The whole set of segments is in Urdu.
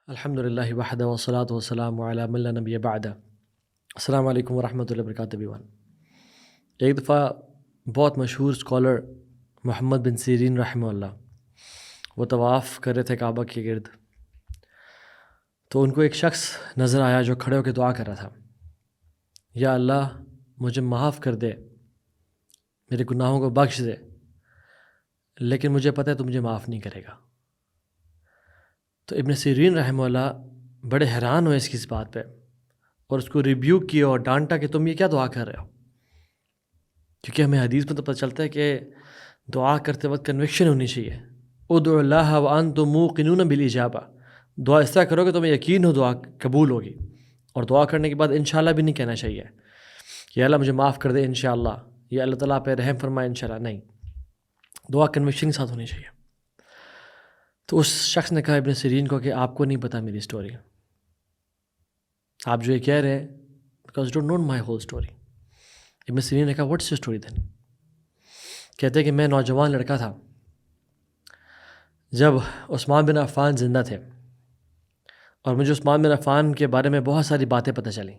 الحمدللہ وحدہ والصلاۃ والسلام علی من لا نبی بعدہ۔ السلام علیکم ورحمۃ اللہ وبرکاتہ ایوان۔ ایک دفعہ بہت مشہور اسکالر محمد بن سیرین رحمہ اللہ وہ طواف کر رہے تھے کعبہ کے گرد، تو ان کو ایک شخص نظر آیا جو کھڑے ہو کے دعا کر رہا تھا، یا اللہ مجھے معاف کر دے، میرے گناہوں کو بخش دے، لیکن مجھے پتہ ہے تو مجھے معاف نہیں کرے گا۔ تو ابن سیرین رحمہ اللہ بڑے حیران ہوئے اس بات پہ، اور اس کو ریبیوک کیا اور ڈانٹا کہ تم یہ کیا دعا کر رہے ہو، کیونکہ ہمیں حدیث میں تو پتہ چلتا ہے کہ دعا کرتے وقت کنوکشن ہونی چاہیے۔ ادعوا اللہ وانتم موقنون بالاجابہ، دعا اس طرح کرو کہ تمہیں یقین ہو دعا قبول ہوگی، اور دعا کرنے کے بعد انشاءاللہ بھی نہیں کہنا چاہیے کہ اللہ مجھے معاف کر دے انشاءاللہ، یا اللہ تعالیٰ پہ رحم فرمائے انشاءاللہ، نہیں، دعا کنوکشن کے ساتھ ہونی چاہیے۔ تو اس شخص نے کہا ابن سیرین کو کہ آپ کو نہیں پتہ میری اسٹوری، آپ جو یہ کہہ رہے ہیں because don't know my whole story. ابن سیرین نے کہا واٹس یور اسٹوری دین؟ کہتے ہیں کہ میں نوجوان لڑکا تھا جب عثمان بن عفان زندہ تھے، اور مجھے عثمان بن عفان کے بارے میں بہت ساری باتیں پتہ چلیں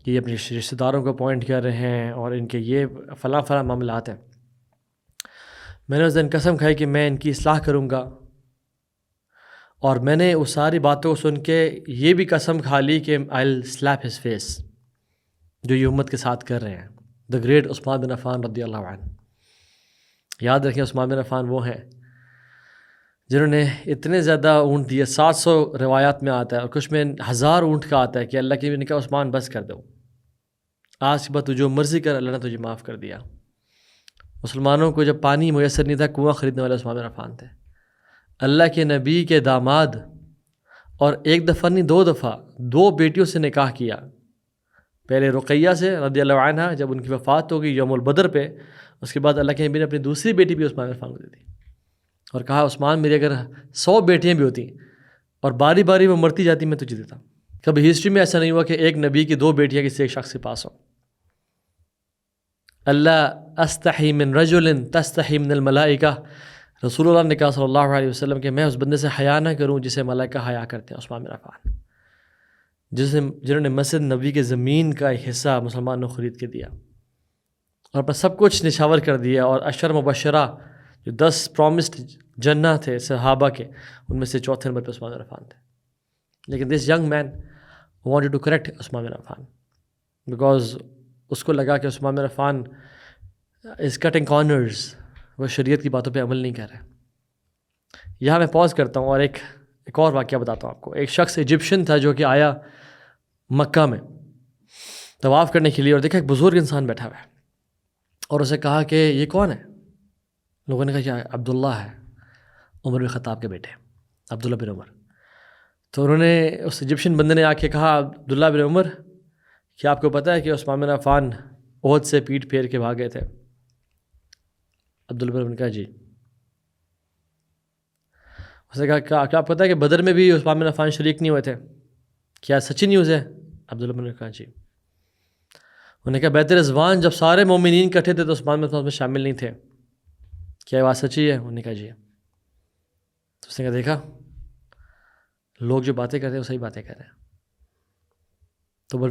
کہ یہ اپنے رشتہ داروں کو پوائنٹ کر رہے ہیں اور ان کے یہ فلاں فلاں معاملات ہیں۔ میں نے اس دن قسم کھائی کہ میں ان کی اصلاح کروں گا، اور میں نے اس ساری باتوں کو سن کے یہ بھی قسم کھا لی کہ I'll slap his face، جو یہ امت کے ساتھ کر رہے ہیں۔ The great Usman bin Affan رضی اللہ عنہ۔ یاد رکھیں عثمان بن عفان وہ ہیں جنہوں نے اتنے زیادہ اونٹ دیے، 700 روایات میں آتا ہے، اور کچھ میں 1000 اونٹ کا آتا ہے کہ اللہ کے نے کہا عثمان بس کر دو، آج کے بعد تو جو مرضی کر، اللہ نے تجھے معاف کر دیا۔ مسلمانوں کو جب پانی میسر نہیں تھا، کنواں خریدنے والے عثمان بن عفان تھے۔ اللہ کے نبی کے داماد، اور ایک دفعہ نہیں 2 دفعہ 2 بیٹیوں سے نکاح کیا، پہلے رقیہ سے رضی اللہ عنہ جب ان کی وفات ہو گئی یوم البدر پہ، اس کے بعد اللہ کے نبی نے اپنی دوسری بیٹی بھی عثمان بن عفان کو دے دی، اور کہا عثمان میری اگر 100 بیٹیاں بھی ہوتی اور باری باری وہ مرتی جاتی میں تجھے دیتا۔ کبھی ہسٹری میں ایسا نہیں ہوا کہ ایک نبی کی 2 بیٹیاں کسی ایک شخص کے پاس ہوں۔ اللہ استحی من رجل تستحی من الملائکہ، رسول اللہ نے کہا صلی اللہ علیہ وسلم کہ میں اس بندے سے حیا نہ کروں جسے ملائکہ حیا کرتے ہیں۔ عثمان بن عفان جنہوں نے مسجد نبی کے زمین کا ایک حصہ مسلمانوں کو خرید کے دیا، اور اپنا سب کچھ نشاور کر دیا، اور عشر مبشرہ جو 10 پرومسڈ جنہ تھے صحابہ کے، ان میں سے 4تھے نمبر پہ عثمان بن عفان تھے۔ لیکن this young man wanted to correct Usman bin Affan, because اس کو لگا کہ Usman bin Affan is cutting corners, وہ شریعت کی باتوں پہ عمل نہیں کر رہے۔ یہاں میں پاز کرتا ہوں اور ایک اور واقعہ بتاتا ہوں آپ کو۔ ایک شخص ایجپشن تھا جو کہ آیا مکہ میں طواف کرنے کے لیے، اور دیکھا ایک بزرگ انسان بیٹھا ہوا ہے، اور اسے کہا کہ یہ کون ہے؟ لوگوں نے کہا کہ عبداللہ ہے، عمر بن خطاب کے بیٹے عبداللہ بن عمر۔ تو انہوں نے اس ایجپشن بندے نے آ کے کہا عبداللہ بن عمر کیا آپ کو پتہ ہے کہ عثمان بن عفان احد سے پیٹ پھیر کے بھاگے تھے؟ عبداللہ بن عمر نے کہا جی۔ اس نے کہا کیا آپ کو پتہ ہے کہ بدر میں بھی عثمان بن عفان شریک نہیں ہوئے تھے؟ کیا سچی نیوز ہے؟ عبداللہ بن عمر نے کہا جی۔ انہوں نے کہا بیت رضوان جب سارے مومنین کٹھے تھے تو عثمان بن عفان میں شامل نہیں تھے، کیا یہ بات سچی ہے؟ انہوں نے کہا جی۔ تو اس نے کہا دیکھا لوگ جو باتیں کرتے ہیں وہ صحیح باتیں کر رہے ہیں۔ تو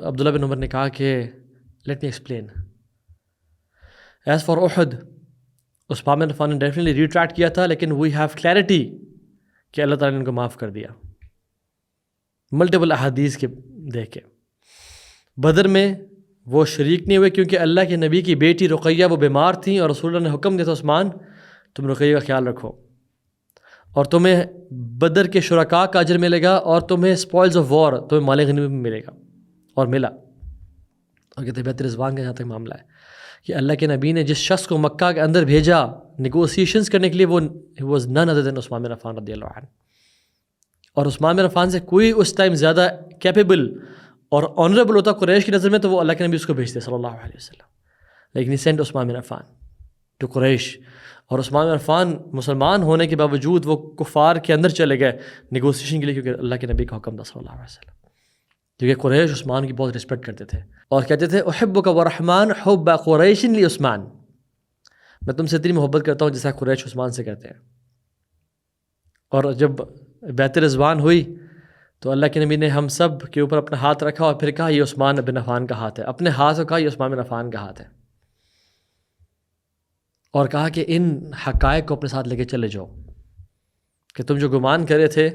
عبداللہ بن عمر نے کہا کہ let me explain, as far احد عثمان بن عفان نے ڈیفینیٹلی ریٹریکٹ کیا تھا، لیکن وی ہیو کلیئرٹی کہ اللہ تعالیٰ نے ان کو معاف کر دیا ملٹیپل احادیث کے دیکھ کے۔ بدر میں وہ شریک نہیں ہوئے کیونکہ اللہ کے نبی کی بیٹی رقیہ وہ بیمار تھیں، اور رسول اللہ نے حکم دیا تھا عثمان تم رقیہ کا خیال رکھو، اور تمہیں بدر کے شرکاء کا اجر ملے گا، اور تمہیں اسپوائلز آف وار، تمہیں مال غنیمت بھی ملے گا، اور ملا۔ اور کہتے ہیں بیت رضوان کا جہاں تک معاملہ ہے کہ اللہ کے نبی نے جس شخص کو مکہ کے اندر بھیجا نیگوسیشنز کرنے کے لیے، وہ واز نن ادر دین عثمان بن عفان رضی اللہ عنہ، اور عثمان بن عفان سے کوئی اس ٹائم زیادہ کیپیبل اور آنریبل ہوتا قریش کی نظر میں تو وہ اللہ کے نبی اس کو بھیجتے صلی اللہ علیہ وسلم، لیکن he sent Usman bin Affan to Quraysh, اور عثمان بن عفان مسلمان ہونے کے باوجود وہ کفار کے اندر چلے گئے نیگوسیشن کے لیے، کیونکہ اللہ کے نبی کا حکم تھا صلی اللہ علیہ وسلم، کیونکہ قریش عثمان کی بہت رسپیکٹ کرتے تھے، اور کہتے تھے احبک ورحمن حب قریش لی عثمان، میں تم سے اتنی محبت کرتا ہوں جیسا قریش عثمان سے کرتے ہیں۔ اور جب بیعت رضوان ہوئی تو اللہ کے نبی نے ہم سب کے اوپر اپنا ہاتھ رکھا اور پھر کہا یہ عثمان بن عفان کا ہاتھ ہے. اپنے ہاتھ کو کہا یہ عثمان بن عفان کا ہاتھ ہے, اور کہا کہ ان حقائق کو اپنے ساتھ لے کے چلے جاؤ کہ تم جو گمان کرے تھے,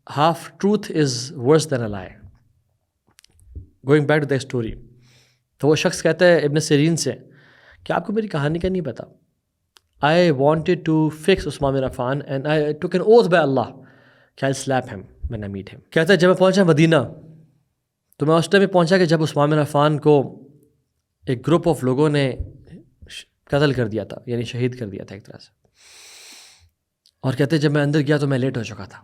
half truth is worse than a lie. Going back to the story, تو وہ شخص کہتا ہے ابن سیرین سے کہ آپ کو میری کہانی کا نہیں پتا. I wanted to fix Usman bin Affan and I took an oath by Allah کہ I'll slap him when I meet him. کہتا ہے جب میں پہنچا مدینہ تو میں اس ٹائم میں پہنچا کہ جب عثمان بن عفان کو ایک گروپ آف لوگوں نے قتل کر دیا تھا, یعنی شہید کر دیا تھا ایک طرح سے. اور کہتے ہیں جب میں اندر گیا تو میں لیٹ ہو چکا تھا,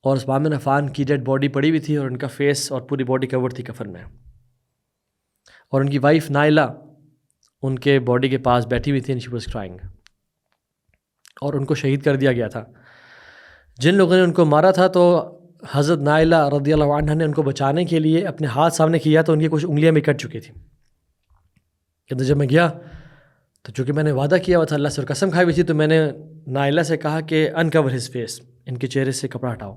اور عثمان بن عفان کی ڈیڈ باڈی پڑی ہوئی تھی اور ان کا فیس اور پوری باڈی کور تھی کفن میں, اور ان کی وائف نائلہ ان کے باڈی کے پاس بیٹھی ہوئی تھی and she was crying, اور ان کو شہید کر دیا گیا تھا. جن لوگوں نے ان کو مارا تھا تو حضرت نائلہ رضی اللہ عنہ نے ان کو بچانے کے لیے اپنے ہاتھ سامنے کیا تو ان کی کچھ انگلیاں بھی کٹ چکی تھیں. کہ جب میں گیا تو چونکہ میں نے وعدہ کیا ہوا تھا اللہ سے اور قسم کھائی ہوئی تھی, تو میں نے نائلہ سے کہا کہ انکور ہز فیس, ان کے چہرے سے کپڑا ہٹاؤ.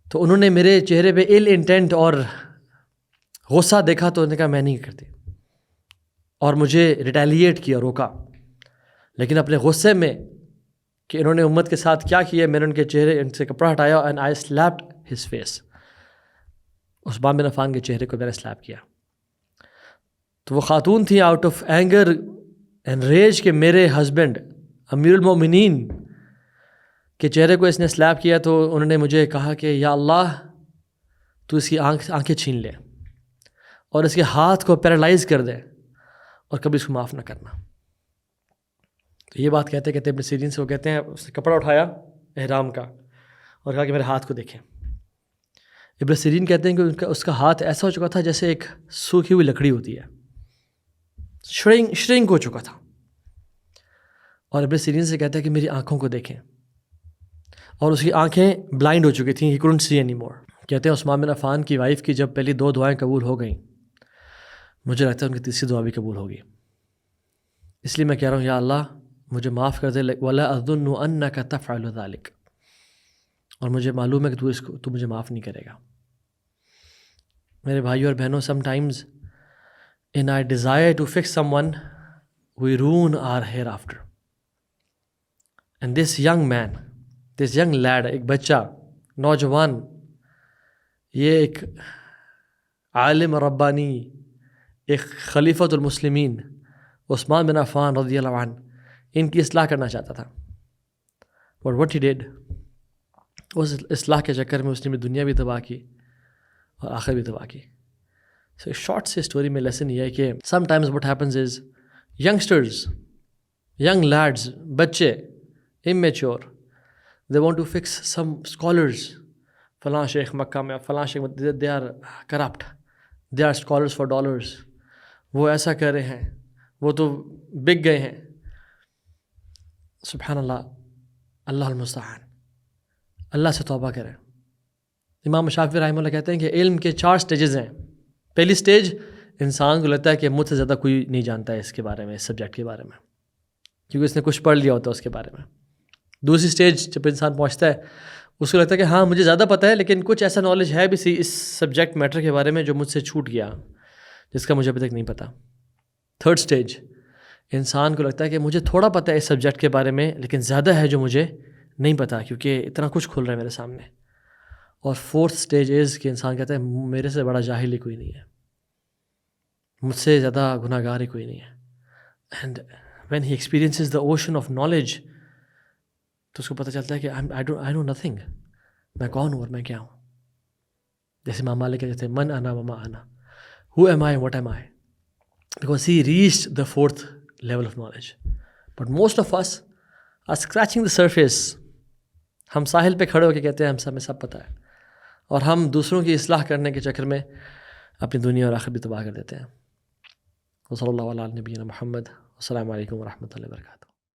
تو انہوں نے میرے چہرے پہ ایل انٹینٹ اور غصہ دیکھا تو انہوں نے کہا میں نہیں کرتی, اور مجھے ریٹیلیٹ کیا, روکا. لیکن اپنے غصے میں کہ انہوں نے امت کے ساتھ کیا کیا, میں نے ان کے چہرے ان سے کپڑا ہٹایا and I slept his face. Usman bin Affan کے چہرے کو میں نے سلیپ کیا. تو وہ خاتون تھی آؤٹ آف اینگر اینڈ ریج کہ میرے ہسبینڈ امیر المومنین کے چہرے کو اس نے سلیپ کیا, تو انہوں نے مجھے کہا کہ یا اللہ تو اس کی آنکھیں چھین لے اور اس کے ہاتھ کو پیرالائز کر دے اور کبھی اس کو معاف نہ کرنا. تو یہ بات کہتے ابن سیرین سے وہ کہتے ہیں اس نے کپڑا اٹھایا احرام کا اور کہا کہ میرے ہاتھ کو دیکھیں. ابن سیرین کہتے ہیں کہ اس کا ہاتھ ایسا ہو چکا تھا جیسے ایک سوکھی ہوئی لکڑی ہوتی ہے, شرنک ہو چکا تھا. اور ابن سیرین سے کہتا ہے کہ میری آنکھوں کو دیکھیں, اور اس کی آنکھیں بلائنڈ ہو چکی تھیں, ہی couldn't see anymore. کہتے ہیں عثمان بن عفان کی وائف کی جب پہلی 2 دعائیں قبول ہو گئیں, مجھے لگتا ہے ان کی تیسری دعا بھی قبول ہوگی. اس لیے میں کہہ رہا ہوں یا اللہ مجھے معاف کر دے, وَلَا أَظُنُّ أَنَّكَ تَفْعَلُ ذَلِكَ, اور مجھے معلوم ہے کہ تو مجھے معاف نہیں کرے گا. میرے بھائیوں اور بہنوں, some times in our desire to fix someone we ruin our hereafter. And this young man, this young lad, ایک بچہ, نوجوان, یہ ایک عالم ربانی, ایک خلیفۃ المسلمین عثمان بن عفان رضی اللہ عنہ, ان کی اصلاح کرنا چاہتا تھا. But what he did, اس اصلاح کے چکر میں اس نے دنیا بھی تباہ کی اور آخر بھی تباہ کی. So شارٹ سے اسٹوری میں لیسن یہ ہے کہ some times what happens is youngsters, young lads, بچے immature, they want to fix some scholars. فلاں شیخ مکہ میں, فلاں شیخ, they are corrupt, they are scholars for dollars, وہ ایسا کر رہے ہیں, وہ تو بک گئے ہیں. سبحان اللہ, اللہ المستعان, اللہ سے توبہ کریں. امام شافعی رحمہ اللہ کہتے ہیں کہ علم کے 4 سٹیجز ہیں. پہلی سٹیج, انسان کو لگتا ہے کہ مجھ سے زیادہ کوئی نہیں جانتا ہے اس کے بارے میں, اس سبجیکٹ کے بارے میں, کیونکہ اس نے کچھ پڑھ لیا ہوتا ہے اس کے بارے میں. دوسری سٹیج جب انسان پہنچتا ہے اس کو لگتا ہے کہ ہاں مجھے زیادہ پتہ ہے, لیکن کچھ ایسا نالج ہے بھی اس سبجیکٹ میٹر کے بارے میں جو مجھ سے چھوٹ گیا, جس کا مجھے ابھی تک نہیں پتہ. تھرڈ سٹیج, انسان کو لگتا ہے کہ مجھے تھوڑا پتہ ہے اس سبجیکٹ کے بارے میں, لیکن زیادہ ہے جو مجھے نہیں پتہ, کیونکہ اتنا کچھ کھل رہا ہے میرے سامنے. اور فورتھ سٹیج از کہ انسان کہتا ہے میرے سے بڑا جاہل ہی کوئی نہیں ہے, مجھ سے زیادہ گناہ گار ہی کوئی نہیں ہے. And when he experiences the ocean of knowledge, تو اس کو پتہ چلتا ہے کہ آئی نو نتھنگ, میں کون ہوں اور میں کیا ہوں. جیسے امام مالک کہتے ہیں من انا وما انا, who am I what am I, because he reached the 4th level of knowledge. But most of us are scratching the surface. ہم ساحل پہ کھڑے ہو کے کہتے ہیں ہمیں سب پتہ ہے, اور ہم دوسروں کی اصلاح کرنے کے چکر میں اپنی دنیا اور آخرت بھی تباہ کر دیتے ہیں. وصلی اللہ علیہ نبینا محمد. السلام علیکم ورحمۃ اللہ وبرکاتہ.